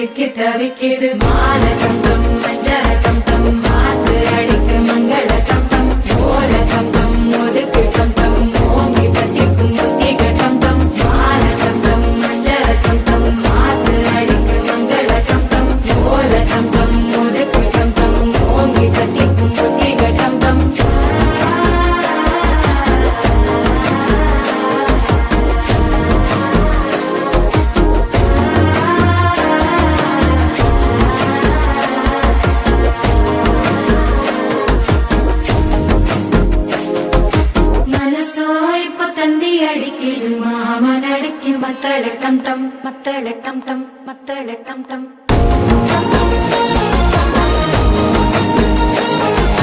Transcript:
சிக்கி தவிக்கிது மால டம் டம் மஞ்சள டம் டம் மாத்து அடிக்கு மங்கள டம் டம் ஓல டம் டம் ஒதுக்கு டம் டம் ஓங்கி பத்திக்கும் முத்திக டம் டம் மால டம் டம் மஞ்சள டம் டம் மாத்து அடிக்கு மங்கள டம் டம் ஓல டம் டம் ஒதுக்கு டம் டம் ஓங்கி பத்திக்கும் முத்திக டம் டம் அடிக்குது மாமன் அடிக்கு மத்தள டம் டம் மத்தள டம் டம் மத்தள டம் டம்